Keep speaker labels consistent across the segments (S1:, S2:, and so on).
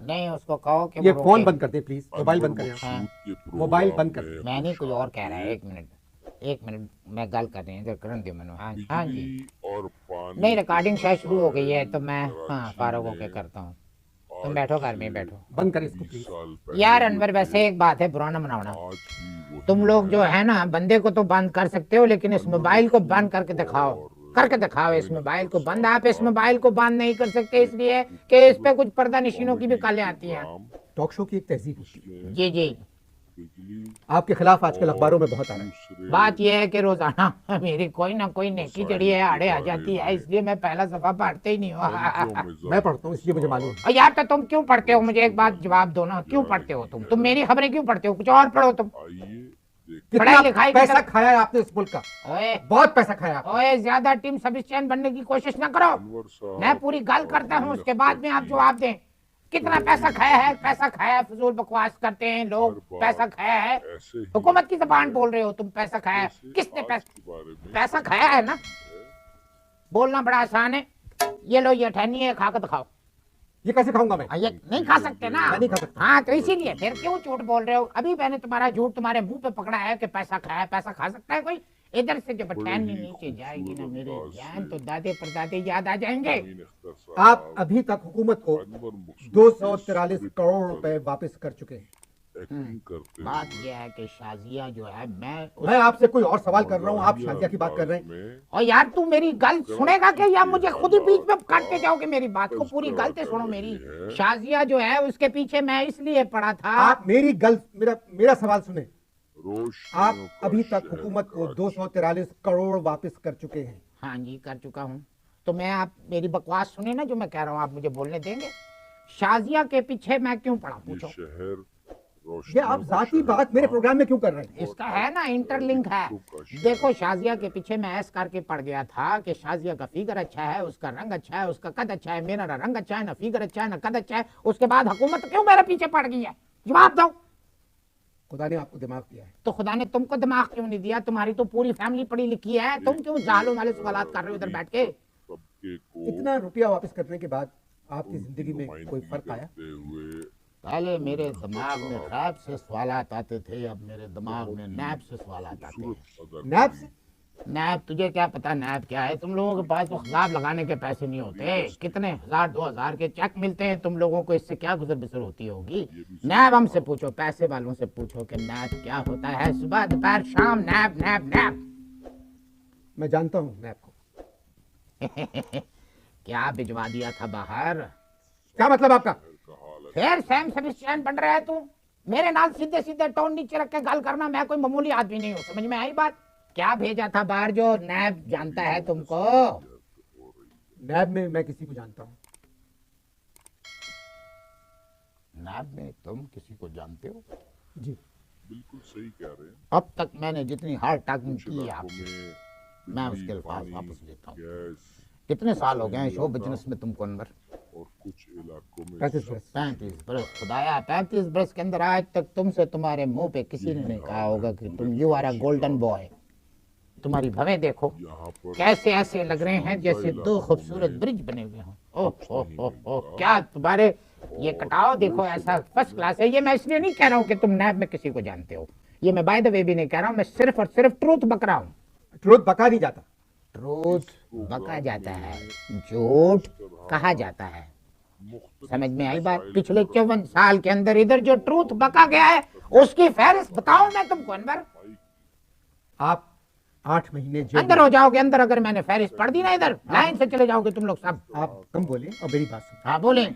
S1: नहीं उसको कहो कि
S2: ये
S1: वो
S2: फोन
S1: रोके।
S2: बंद कर दे प्लीज, मोबाइल बंद कर।
S1: हाँ।
S2: मोबाइल बंद कर।
S1: मैं नहीं कुछ और कह रहा है, एक मिनट मैं गल कर रही हूँ, इधर करन दे मैंने। हाँ हाँ जी।
S3: और पानी
S1: नहीं रिकॉर्डिंग शायद शुरू हो गई है तो मैं हाँ
S3: कराची
S1: फारूक
S3: में
S1: होके करता हूँ। तुम
S3: आज
S1: बैठो घर
S3: से
S1: में बैठो।
S2: बंद कर इसको
S3: 20
S2: प्लीज।
S3: साल पहले
S1: यार
S3: जो
S1: अनवर
S3: थे,
S1: वैसे एक बात है पुराना बनाना,
S3: आज भी वही
S1: तुम लोग जो है ना बंदे को तो बंद कर सकते हो लेकिन इस
S3: अनवर
S1: मोबाइल को
S3: मकसूद
S1: बंद करके दिखाओ,
S3: और
S1: करके दिखाओ इस
S3: हामिद
S1: मोबाइल को बंद।
S3: साहब
S1: आप इस
S3: का
S1: मोबाइल को बंद नहीं कर सकते इसलिए
S3: एक
S1: कि इस पे
S3: खूबसूरत
S1: कुछ पर्दा नशीनों की भी
S3: कॉमेडी
S1: कालें आती हैं।
S3: प्रोग्राम
S2: टॉक शो की एक तहजीब होती है।
S3: जिसमें
S1: जी जी।
S3: बिजली
S2: आपके खिलाफ आजकल अखबारों में बहुत आ रहा है।
S3: दूसरे
S1: बात यह है कि रोजाना मेरी कोई ना कोई नेकी जड़ी है आड़े आ जाती है, इसलिए मैं पहला सफा पढ़ते ही नहीं हूँ।
S3: रंजों
S2: मैं पढ़ता हूँ इसलिए मुझे मालूम है।
S1: और यार तो तुम क्यों पढ़ते हो, मुझे एक बात जवाब दो ना, क्यों पढ़ते हो तुम मेरी खबरें क्यों पढ़ते हो, कुछ और पढ़ो तुम।
S3: आइए देखते
S2: कितना
S1: पढ़ाई लिखाई की
S2: पैसा
S1: तरफ-
S2: खाया है आपने इस मुल्क का,
S1: ओए
S2: बहुत पैसा खाया आपने।
S1: ओए ज्यादा टीम सफिशिएंट बनने की कोशिश ना करो।
S3: अनवर साहब
S1: मैं पूरी गल करता हूँ उसके बाद में आप जवाब दें। कितना पैसा खाया है, पैसा खाया है, फजूल बकवास करते हैं लोग, पैसा खाया है।
S3: ऐसे ही
S1: हुकूमत की जबान बोल रहे हो तुम, पैसा खाया है,
S3: जैसे
S1: किसने
S3: आज
S1: पैसा
S3: के बारे में
S1: पैसा खाया है ना, बोलना बड़ा आसान है। ये लो ये ठहनी है, खा कर दिखाओ।
S2: ये कैसे खाऊंगा मैं?
S1: ये नहीं खा सकते ना,
S2: मैं नहीं खा सकता।
S1: हाँ तो इसीलिए फिर क्यों झूठ बोल रहे हो। अभी मैंने तुम्हारा झूठ तुम्हारे मुंह पे पकड़ा है कि पैसा खाया है। पैसा खा सकता है कोई? इधर से जब ठहनी नीचे जाएगी ना मेरे जान तो दादे परदादे याद आ जाएंगे।
S3: अमीन अख्तर साहब
S2: आप अभी तक हुकूमत को
S3: अनवर मकसूद
S2: 243
S3: के
S2: करोड़
S3: स्क्रिप्ट
S2: रुपए वापस कर चुके हैं।
S3: पर एक्टिंग करते
S1: बात
S3: हुए
S1: यह है कि शाजिया जो है
S2: मैं आपसे कोई और सवाल कर रहा हूँ, आप शाजिया की बात कर रहे हैं।
S3: में
S1: और यार तू मेरी गल सुनेगा क्या या मुझे खुद ही बीच में काटते जाओगे मेरी बात को? पूरी गलते सुनो मेरी। शाजिया जो है उसके पीछे मैं इसलिए पड़ा था।
S2: आप मेरी गल मेरा सवाल सुने।
S3: रोशनियों
S2: आप
S3: का
S2: अभी तक
S3: शहर
S2: हुकूमत को
S3: कराची।
S2: 243 करोड़ वापस कर चुके हैं।
S1: हाँ जी कर चुका हूँ। तो मैं आप मेरी बकवास सुने ना जो मैं कह रहा हूँ, आप मुझे बोलने देंगे? शाजिया के पीछे मैं क्यों पड़ा
S3: ये
S1: पूछो।
S3: शहर
S2: ये
S3: रोशनियों
S2: आप
S3: का
S2: जाती
S3: शहर
S2: बात मेरे
S3: था।
S2: प्रोग्राम में क्यों कर रहे हैं?
S1: इसका है ना इंटरलिंक है। देखो शाजिया के पीछे मैं ऐस करके पड़ गया था कि शाजिया का फिगर अच्छा है, उसका रंग अच्छा है, उसका कद अच्छा है। मेरा ना रंग अच्छा है, ना फिगर अच्छा है, ना कद अच्छा है। उसके बाद हुकूमत क्यों मेरे पीछे पड़ गई है? जवाब दो।
S2: खुदा ने आपको दिमाग दिया है।
S1: तो खुदा ने तुमको दिमाग क्यों नहीं दिया? तुम्हारी तो पूरी फैमिली पढ़ी लिखी है, तुम क्यों जालों वाले सवालात कर रहे हो इधर बैठ के?
S3: सबके को
S2: इतना रुपया वापस करने के बाद आपकी जिंदगी में कोई फर्क आया?
S3: करते हुए
S1: पहले मेरे दिमाग में ख्वाब से सवालात आते थे, अब मेरे दिमाग में नैब से सवालात आते हैं।
S3: खूबसूरत
S2: नैब से?
S1: नैब तुझे क्या पता नैब क्या है? तुम लोगों के पास तो खिलाफ लगाने के पैसे नहीं होते। कितने 1000-2000 के चेक मिलते हैं तुम लोगों को, इससे क्या गुजर बसर होती होगी? नैब हमसे पूछो, पैसे वालों से पूछो कि नैब क्या होता है। सुबह दोपहर शाम नैब नैब नैब।
S2: मैं जानता हूँ नैब को।
S1: क्या भिजवा दिया था बाहर?
S2: क्या मतलब आपका?
S1: फिर सैम सफिशिएंट बन रहा है तू? मेरे नाल सीधे सीधे टोन नीचे रख के गल करना। मैं कोई मामूली आदमी नहीं हूँ, समझ में आई बात? क्या भेजा था बाहर जो नैब जानता है तुमको?
S2: नैब में मैं किसी को जानता हूँ।
S1: नैब में तुम किसी को जानते हो?
S2: जी।
S3: बिल्कुल सही कह रहे हैं।
S1: अब तक मैंने जितनी हार्ड टॉकिंग
S3: कुछ
S1: की है
S3: इलाकों
S1: आपसे,
S3: में
S1: मैं
S3: बिजली,
S1: उसके अल्फाज
S3: पानी,
S1: वापस लेता हूँ।
S3: गैस
S1: कितने साल हो गए हैं शो बिजनेस में तुमको अनवर?
S3: और कुछ इलाकों में
S2: 35 बरस।
S1: 35 बरस। खुदाया 35 बरस के अंदर आज तक तुमसे तुम्हारे मुंह पे किसी ने नहीं कहा होगा कि तुम you are a golden boy. तुम्हारी भवें देखो
S3: यहाँ पर
S1: कैसे ऐसे लग रहे हैं जैसे दो खूबसूरत ब्रिज बने हुए हों। ओह क्या तुम्हारे ये कटाव देखो, ऐसा फर्स्ट क्लास है। ये मैं इसलिए नहीं कह रहा हूँ कि तुम नैब में किसी को जानते हो, ये मैं बाय द वे भी नहीं कह रहा हूँ। मैं सिर्फ और सिर्फ ट्रूथ बक रहा हूँ।
S2: ट्रुथ बका नहीं जाता।
S1: ट्रूथ बका जाता है, झूठ कहा जाता है। समझ में आई बात? पिछले 54 साल के अंदर इधर जो ट्रूथ बका गया है उसकी फहरिस्त बताऊं मैं तुमको अनवर?
S2: आप 8 महीने जेल
S1: अंदर
S2: में।
S1: हो जाओगे अंदर, अगर मैंने फहरिस्त पढ़ दी ना इधर लाइन से चले जाओगे तुम लोग सब।
S2: आप कम बोले और मेरी बात सुन।
S1: हाँ बोले।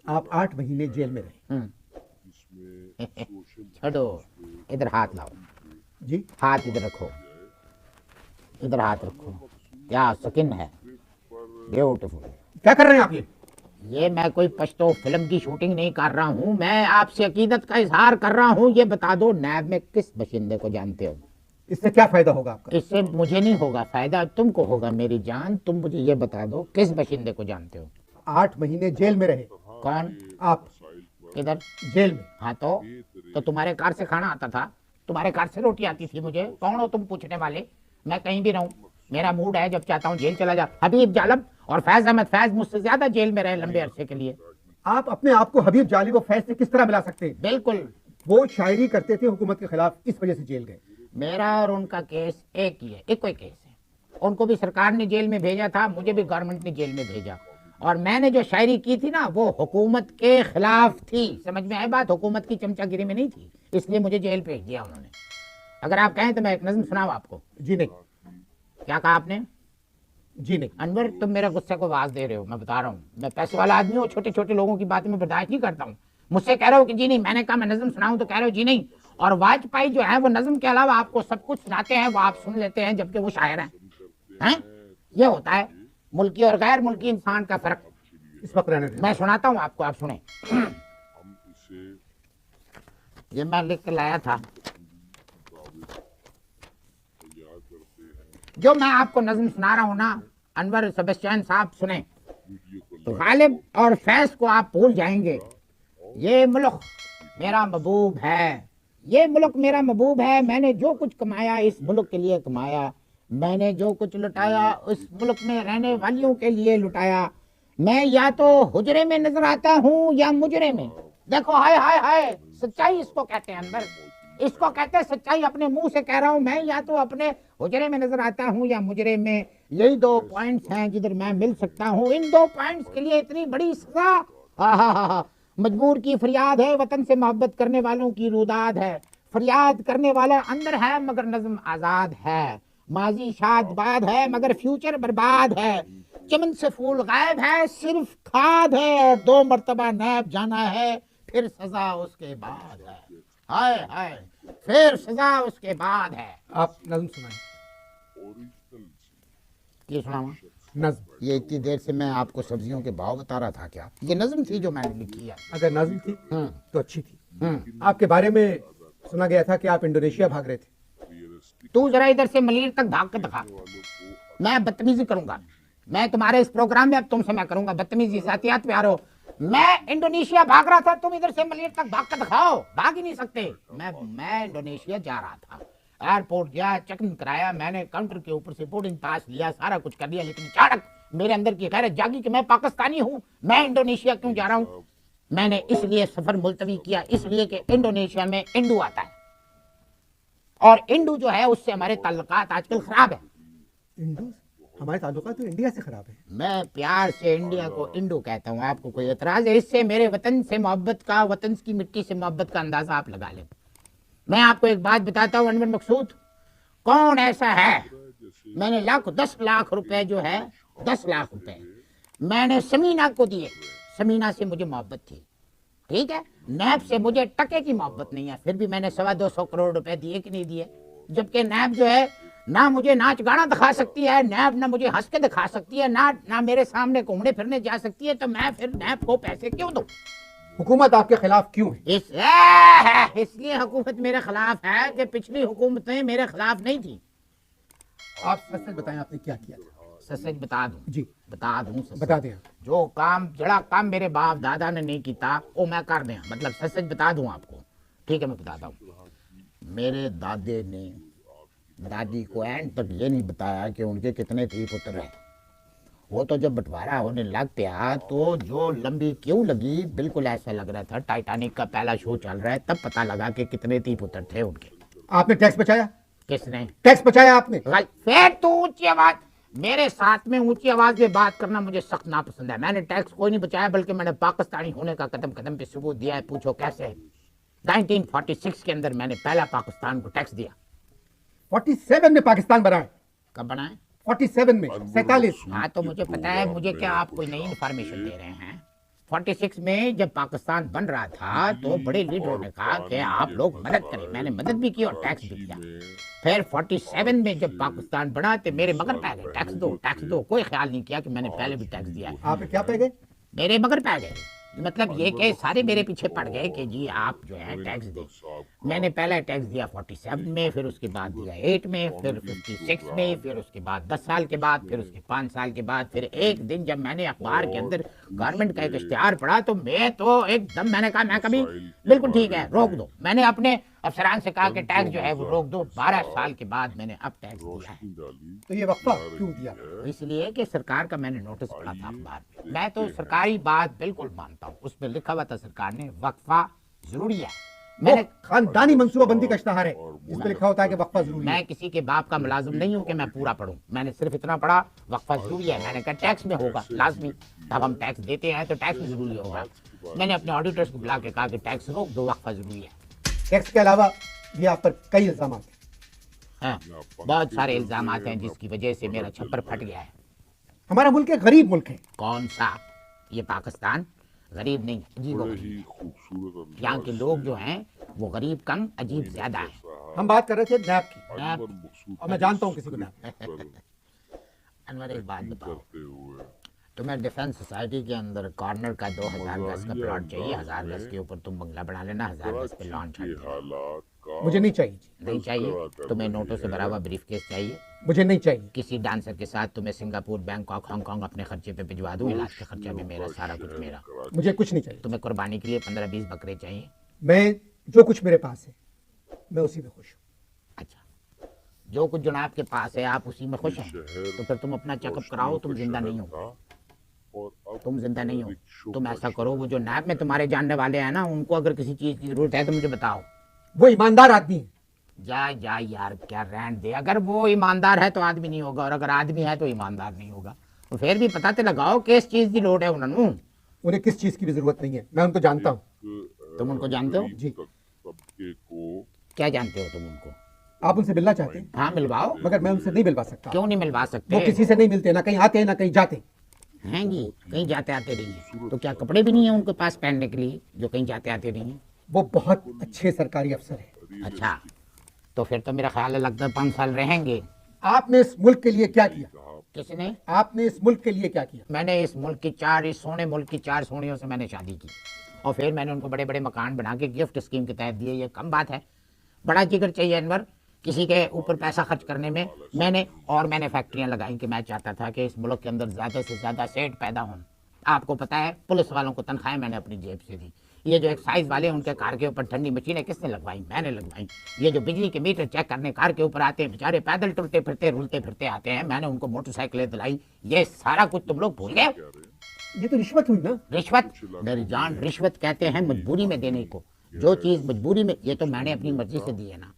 S2: आप 8 महीने जेल में रहे।
S1: छोड़ो, इधर हाथ लाओ।
S2: जी।
S1: हाथ इधर रखो, इधर हाथ रखो। क्या स्किन है, ब्यूटीफुल।
S2: क्या कर रहे हैं आप
S1: ये मैं कोई पश्तो फिल्म की शूटिंग नहीं कर रहा हूँ, मैं आपसे अकीदत का इजहार कर रहा हूँ। ये बता दो नैब में किस बशिंदे को जानते हो?
S2: इससे क्या फायदा होगा आपका?
S1: इससे मुझे नहीं होगा फायदा, तुमको होगा मेरी जान। तुम मुझे ये बता दो किस बशिंदे को जानते हो?
S2: 8 महीने जेल में रहे
S1: कौन?
S2: आप।
S1: किधर?
S2: जेल में।
S1: हाँ तो तुम्हारे कार से खाना आता था, तुम्हारे कार से रोटी आती थी। मुझे कौन हो तुम पूछने वाले? मैं कहीं भी रहूं, मेरा मूड है जब चाहता हूँ जेल चला जा। हबीब जालम और फैज अहमद फैज मुझसे ज्यादा जेल में रहे लंबे अरसे के लिए।
S2: आप अपने आप को हबीब जाली व फैज से किस तरह मिला सकते हैं?
S1: बिल्कुल।
S2: वो शायरी करते थे हुकूमत के खिलाफ, इस वजह से जेल गए।
S1: मेरा और उनका केस एक ही है, एक ही केस है। उनको भी सरकार ने जेल में भेजा था, मुझे भी गवर्नमेंट ने जेल में भेजा। और मैंने जो शायरी की थी ना, वो हुकूमत के खिलाफ थी। समझ में आए बात? हुकूमत की चमचागिरी में नहीं थी, इसलिए मुझे जेल भेज दिया उन्होंने। अगर आप कहें तो मैं एक नज़्म सुनाऊं आपको।
S2: जी नहीं,
S1: क्या कहा आपने?
S2: जी नहीं।
S1: अनवर, तुम मेरे गुस्से को आवाज दे रहे हो। मैं बता रहा हूँ, मैं पैसे वाला आदमी हूँ, छोटे छोटे लोगों की बातें में बर्दाश्त नहीं करता हूँ। मुझसे कह रहे हो कि जी नहीं, मैंने कहा मैं नज़्म सुनाऊं तो कह रहे हो जी नहीं। और वाजपेयी जो है वो नज़्म के अलावा आपको सब कुछ सुनाते हैं, वो आप सुन लेते हैं, जबकि वो शायर हैं। ये होता है मुल्की और गैर मुल्की इंसान का फर्क।
S2: इस वक्त रहने दें।
S1: मैं सुनाता हूँ आपको, आप सुने।
S3: हम इसे
S1: ये मैं लिख के लाया था।
S3: याद करते हैं।
S1: जो मैं आपको नज़्म सुना रहा हूँ ना अनवर सेबेस्टियन साहब, सुने।
S3: वीडियो को
S1: तो गालिब और फैज को आप भूल जाएंगे। ये मुल्क मेरा महबूब है, ये मुल्क मेरा महबूब है। मैंने जो कुछ कमाया इस मुल्क के लिए कमाया, मैंने जो कुछ लुटाया उस मुल्क में रहने वालियों के लिए लुटाया। मैं या तो हुजरे में नजर आता हूँ या मुजरे में। देखो, हाय हाय हाय, सच्चाई इसको कहते हैं अनवर, इसको कहते हैं सच्चाई। अपने मुंह से कह रहा हूँ, मैं या तो अपने हुजरे में नजर आता हूँ या मुजरे में। यही दो पॉइंट्स हैं जिधर मैं मिल सकता हूँ। इन दो पॉइंट्स के लिए इतनी बड़ी सजा। हा। मजबूर की फरियाद है, वतन से मोहब्बत करने वालों की रुदाद है। फरियाद करने वाला अंदर है मगर नज़्म आजाद है। माजी शादबाद है मगर फ्यूचर बर्बाद है। चमन से फूल गायब है, सिर्फ खाद है। और 2 मरतबा नैब जाना है, फिर सजा उसके बाद है। हाय हाय, फिर सजा उसके बाद है।
S2: आप नज्म सुनाएं।
S3: ओरिजिनल
S1: ये सुनाऊं?
S2: नज्म।
S1: ये इतनी देर से मैं आपको सब्जियों के भाव बता रहा था। क्या ये नज़्म थी जो मैंने लिखी है?
S2: अगर नज्म थी
S1: हम्म,
S2: तो अच्छी थी।
S1: हम्म।
S2: आपके बारे में सुना गया था कि आप इंडोनेशिया भाग रहे थे।
S3: रियलिस्टिक
S1: तू जरा इधर से मलीर तक भाग के दिखा।
S3: वालों को
S1: मैं बदतमीजी करूंगा। मैं तुम्हारे इस प्रोग्राम में अब तुमसे मैं करूंगा बदतमीजी। साथियात प्यारो, मैं इंडोनेशिया भाग रहा था, तुम इधर से मलीर तक भाग के दिखाओ। भाग ही नहीं सकते। मैं इंडोनेशिया जा रहा था, एयरपोर्ट गया, चेक इन कराया, मैंने काउंटर के ऊपर से बोर्डिंग पास लिया, सारा कुछ कर लिया। लेकिन अचानक मेरे अंदर की खैर जागी कि मैं पाकिस्तानी हूँ, मैं इंडोनेशिया क्यों जा रहा हूँ। मैंने इसलिए सफर मुलतवी किया, इसलिए कि इंडोनेशिया में इंडू आता है और इंडू जो है उससे हमारे ताल्लुकात आजकल खराब है।
S2: इंडो, हमारे ताल्लुकात तो इंडिया से खराब है।
S1: मैं प्यार से इंडिया को इंडू कहता हूँ। आपको कोई एतराज है? इससे मेरे वतन से मोहब्बत का, वतन की मिट्टी से मोहब्बत का अंदाजा आप लगा लें। मैं आपको एक बात बताता हूँ अनवर मकसूद, कौन ऐसा है, मैंने 10 लाख रुपए जो है, 10 लाख रुपए मैंने समीना को दिए। समीना से मुझे मोहब्बत थी, ठीक है। नैब से मुझे टके की मोहब्बत नहीं है, फिर भी मैंने 225 करोड़ रुपए दिए कि नहीं दिए। जबकि नैब जो है ना मुझे नाच गाना दिखा सकती है, नैब ना मुझे हंस के दिखा सकती है, ना मेरे सामने घूमने फिरने जा सकती है, तो मैं फिर नैब को पैसे क्यों दूं?
S2: हुकूमत आपके खिलाफ क्यों है?
S1: इसलिए हुकूमत मेरे खिलाफ है कि पिछली हुकूमतें मेरे खिलाफ नहीं थी।
S2: आप सच सच बताएं, आपने क्या किया था?
S1: सच बता दूं?
S2: जी
S1: बता दूं सच?
S2: बता दें आप।
S1: जो काम, जड़ा काम मेरे बाप दादा ने नहीं किया वो मैं कर दें, मतलब सच बता दूं आपको। ठीक है, मैं बताता हूँ। मेरे दादे ने दादी को एंड तक ये नहीं बताया कि उनके कितने धी पुत्र हैं। वो तो जब बंटवारा होने लग गया तो जो लंबी क्यों लगी, बिल्कुल ऐसा लग रहा था टाइटैनिक का पहला शो चल रहा है, तब पता लगा कि कितने धी पुत्र थे उनके।
S2: आपने टैक्स बचाया?
S1: किसने
S2: टैक्स बचाया आपने?
S1: फिर तू ऊंची आवाज, मेरे साथ में ऊंची आवाज में बात करना मुझे सख्त नापसंद है। मैंने टैक्स कोई नहीं बचाया, बल्कि मैंने पाकिस्तानी होने का कदम कदम पे सबूत दिया है। पूछो कैसे? 1946 के अंदर मैंने पहला पाकिस्तान को टैक्स दिया।
S2: 47 में पाकिस्तान बनाए?
S1: कब बनाए?
S2: 47 में, 47।
S1: हाँ तो मुझे पता है, मुझे क्या आप कोई नई इन्फॉर्मेशन दे रहे हैं? 46 में जब पाकिस्तान बन रहा था तो बड़े लीडरों ने कहा कि आप लोग मदद करें, मैंने मदद भी की और टैक्स भी दिया। फिर 47 में जब पाकिस्तान बना तो मेरे मगर पै गए, टैक्स दो टैक्स दो। कोई ख्याल नहीं किया कि मैंने पहले भी टैक्स दिया है।
S2: आप क्या पे गए?
S1: मेरे मगर पै गए, मतलब ये कि सारे मेरे पीछे पड़ गए कि जी आप जो है टैक्स दें। मैंने पहला टैक्स दिया 47 में, फिर उसके बाद दिया 8 में, फिर 56 में, फिर उसके बाद 10 साल के बाद, फिर उसके 5 साल के बाद। फिर एक दिन जब मैंने अखबार के अंदर गवर्नमेंट का एक इश्तिहार पढ़ा तो मैं तो एकदम, मैंने कहा मैं कभी बिल्कुल ठीक है रोक दो। मैंने अपने अफसरान से कहा कि टैक्स जो है वो रोक दो। 12 साल के बाद मैंने अब टैक्स दिया है।
S3: रोशनी डाली
S2: तो ये वक्फा क्यों दिया?
S1: इसलिए कि सरकार का मैंने नोटिस पढ़ा था अखबार में। मैं तो सरकारी बात बिल्कुल मानता हूँ। उसमें लिखा हुआ था सरकार ने वक्फा जरूरी है।
S2: मैंने
S1: मैंने
S2: खानदानी मनसूबाबंदी का इश्तहार है, इसमें लिखा होता है कि वक्फा जरूरी है।
S1: मैं किसी के बाप का मुलाजिम नहीं हूँ कि मैं पूरा पढ़ूं। मैंने सिर्फ इतना पढ़ा वक्फा जरूरी है। मैंने कहा टैक्स में होगा लाजमी। तब हम टैक्स देते हैं तो टैक्स में जरूरी होगा। मैंने अपने ऑडिटर्स को बुला के कहा कि टैक्स रोक दो, वक्फा जरूरी है।
S2: टैक्स के अलावा भी आप पर कई इल्जाम हैं।
S1: हाँ, बहुत सारे इल्जाम हैं जिसकी वजह से मेरा छप्पर फट गया है।
S2: हमारा मुल्क एक गरीब मुल्क है।
S1: कौन सा? ये पाकिस्तान गरीब नहीं, अजीब
S3: बड़े
S1: गरीब
S3: ही
S1: है।
S3: खूबसूरत अंदाज
S1: यहाँ के लोग जो हैं वो गरीब कम अजीब ज्यादा है।
S2: हम बात कर रहे थे नैब की,
S3: अनवर मकसूद
S2: और मैं जानता हूँ किसी को नैब।
S3: पर
S1: अनवर एक बात बताओ,
S3: करते हुए
S1: तुम्हें डिफेंस सोसाइटी के अंदर कॉर्नर का 2000 गज का प्लॉट चाहिए। 1000 गज के ऊपर तुम बंगला बना लेना, 1000 गज पे लॉन
S3: के
S1: छाट देना।
S3: हालात का
S2: मुझे नहीं चाहिए जी,
S1: नहीं चाहिए? तुम्हें नोटों से भरा हुआ ब्रीफ केस चाहिए?
S2: मुझे नहीं चाहिए।
S1: किसी डांसर के साथ तुम्हें सिंगापुर, बैंकॉक, हांगकांग अपने खर्चे पे भिजवा दूं। इलाज का खर्चा भी मेरा, सारा कुछ मेरा।
S2: मुझे कुछ नहीं चाहिए।
S1: तुम्हें कुर्बानी के लिए 15-20 बकरे चाहिए?
S2: मैं जो कुछ मेरे पास है मैं उसी में खुश हूँ।
S1: अच्छा, जो कुछ जनाब के पास है आप उसी में खुश हैं, तो फिर तुम अपना चेकअप कराओ। तुम जिंदा नहीं हो, तुम जिंदा नहीं हो। तुम ऐसा करो, वो जो नैब में तुम्हारे जानने वाले हैं ना, उनको अगर किसी चीज की जरूरत है तो मुझे बताओ।
S2: वो ईमानदार आदमी है।
S1: जा जा यार, क्या रहन दे। अगर वो ईमानदार है तो आदमी नहीं होगा, और अगर आदमी है तो ईमानदार नहीं होगा। तो फिर भी पता तो लगाओ किस चीज की लोड है उन्होंने।
S2: उन्हें किस चीज की भी जरूरत नहीं है, मैं उनको जानता हूँ।
S1: तुम उनको जानते हो?
S2: जी।
S3: तबके को
S1: क्या जानते हो तुम उनको?
S2: आप उनसे मिलना चाहते हैं,
S1: हाँ, मिलवाओ।
S2: मगर मैं उनसे नहीं मिलवा सकता।
S1: क्यों नहीं मिलवा
S2: वो
S1: सकते?
S2: किसी से नहीं मिलते, ना कहीं आते हैं ना कहीं जाते।
S1: हैं जी, कहीं जाते आते नहीं है तो क्या कपड़े भी नहीं है उनके पास पहनने के लिए जो कहीं जाते आते नहीं है?
S2: वो बहुत अच्छे सरकारी अफसर हैं।
S1: अच्छा, तो फिर तो मेरा ख्याल है लगता है 5 साल रहेंगे।
S2: आपने इस मुल्क के लिए क्या किया?
S1: किसने?
S2: आपने इस मुल्क के लिए क्या किया?
S1: मैंने इस मुल्क की 4, इस सोने मुल्क की 4 सोनियों से मैंने शादी की, और फिर मैंने उनको बड़े बड़े मकान बना के गिफ्ट स्कीम के तहत दिए। ये कम बात है? बड़ा जिगर चाहिए अनवर किसी के ऊपर पैसा खर्च करने में। मैंने फैक्ट्रियां लगाई कि मैं चाहता था कि इस मुल्क के अंदर ज़्यादा से ज़्यादा सेठ पैदा हों। आपको पता है पुलिस वालों को तनख्वाहें मैंने अपनी जेब से दी। ये जो एक्साइज वाले उनके कार के ऊपर ठंडी मशीनें किसने लगवाई? मैंने लगवाई। ये जो बिजली के मीटर चेक करने कार के ऊपर आते हैं बेचारे, पैदल टुलते फिरते रुलते फिरते आते हैं, मैंने उनको मोटरसाइकिलें दिलाई। ये सारा कुछ तुम लोग भूल गए?
S2: ये तो रिश्वत हुई ना।
S1: रिश्वत? मेरी जान, रिश्वत कहते हैं मजबूरी में देने को। जो चीज़ मजबूरी में, ये तो मैंने अपनी मर्जी से दी है ना।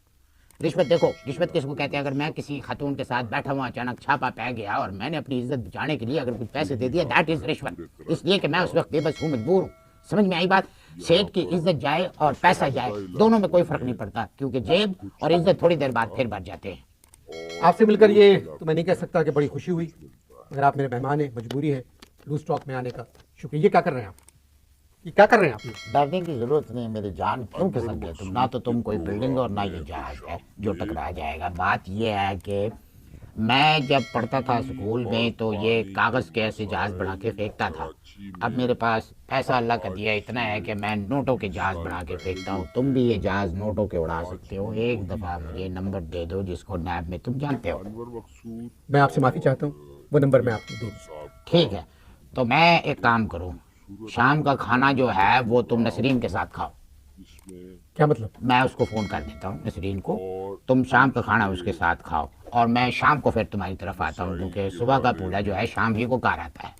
S1: रिश्वत देखो, रिश्वत किसको कहते हैं? अगर मैं किसी खातून के साथ बैठा हुआ अचानक छापा पै गया और मैंने अपनी इज्जत बचाने के लिए अगर कुछ पैसे दे दिया, दैट इज रिश्वत। इसलिए कि मैं उस वक्त बेबस हूँ, मजबूर हूँ। समझ में आई बात? सेठ की इज्जत जाए और पैसा जाए, दोनों में कोई फर्क नहीं पड़ता, क्योंकि जेब और इज्जत थोड़ी देर बाद फिर बढ़ जाते हैं।
S2: आपसे मिलकर ये तो मैं नहीं कह सकता कि बड़ी खुशी हुई, मगर आप मेरे मेहमान हैं, मजबूरी है लूज टॉक में आने का। शुक्रिया। ये क्या कर रहे हैं आप? ये क्या कर रहे हैं आप?
S1: डरने की जरूरत नहीं है मेरी जान। क्यों फिसल गए तुम? ना तो तुम कोई बिल्डिंग और ना ये जहाज है जो टकरा जाएगा। बात ये है कि मैं जब पढ़ता था स्कूल में तो ये कागज़ के ऐसे जहाज बना के फेंकता था। अब मेरे पास पैसा अल्लाह का दिया इतना है कि मैं नोटों के जहाज बना के फेंकता हूँ। तुम भी ये जहाज नोटों के उड़ा सकते हो। एक दफ़ा मुझे नंबर दे दो जिसको नैब में तुम जानते हो।
S3: अनवर मकसूद
S2: मैं आपसे माफ़ी चाहता हूँ, वो नंबर मैं आपको दे दूँ।
S1: ठीक है, तो मैं एक काम करूँ, शाम का खाना जो है वो तुम नसरीन के साथ खाओ।
S3: इसमें
S2: क्या मतलब?
S1: मैं उसको फ़ोन कर देता हूँ नसरीन को, तुम शाम का खाना उसके साथ खाओ, और मैं शाम को फिर तुम्हारी तरफ आता हूँ, क्योंकि सुबह का पूरा जो है शाम ही को कार आता है।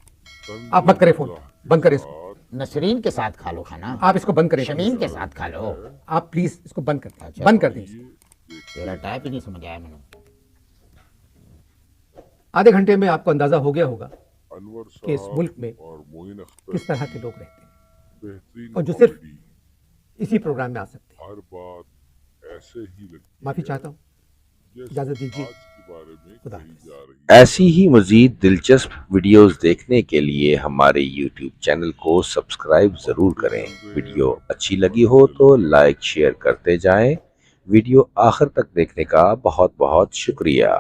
S2: आप मत करें फोन, बंद करें इसको।
S1: नसरीन के साथ खा लो खाना,
S2: आप इसको बंद करें।
S1: शमीम के साथ खा लो।
S2: आप प्लीज इसको बंद कर दें।
S1: अच्छा।
S2: बंद कर दें इसको।
S1: तेरा टाइप ही नहीं समझ आया मैंने।
S2: आधे घंटे में आपको अंदाजा हो गया होगा
S3: अनवर
S2: कि इस
S3: साहब
S2: मुल्क में
S3: और मोइन अख्तर
S2: किस तरह के लोग रहते हैं
S3: बेहतरीन
S2: और जो सिर्फ
S3: कॉमेडी,
S2: इसी प्रोग्राम में आ सकते हैं।
S3: हर बात ऐसे ही लगती
S2: माफी
S3: है
S2: चाहता हूँ,
S3: जैसे
S2: इजाजत दीजिए।
S3: आज के बारे में
S2: खुदा
S3: कही
S2: हाफिज।
S3: जा रही है।
S4: ऐसी ही मजीद दिलचस्प वीडियोस देखने के लिए हमारे YouTube चैनल को सब्सक्राइब ज़रूर करें। वीडियो अच्छी लगी हो तो लाइक शेयर करते जाएं। वीडियो आखिर तक देखने का बहुत बहुत शुक्रिया।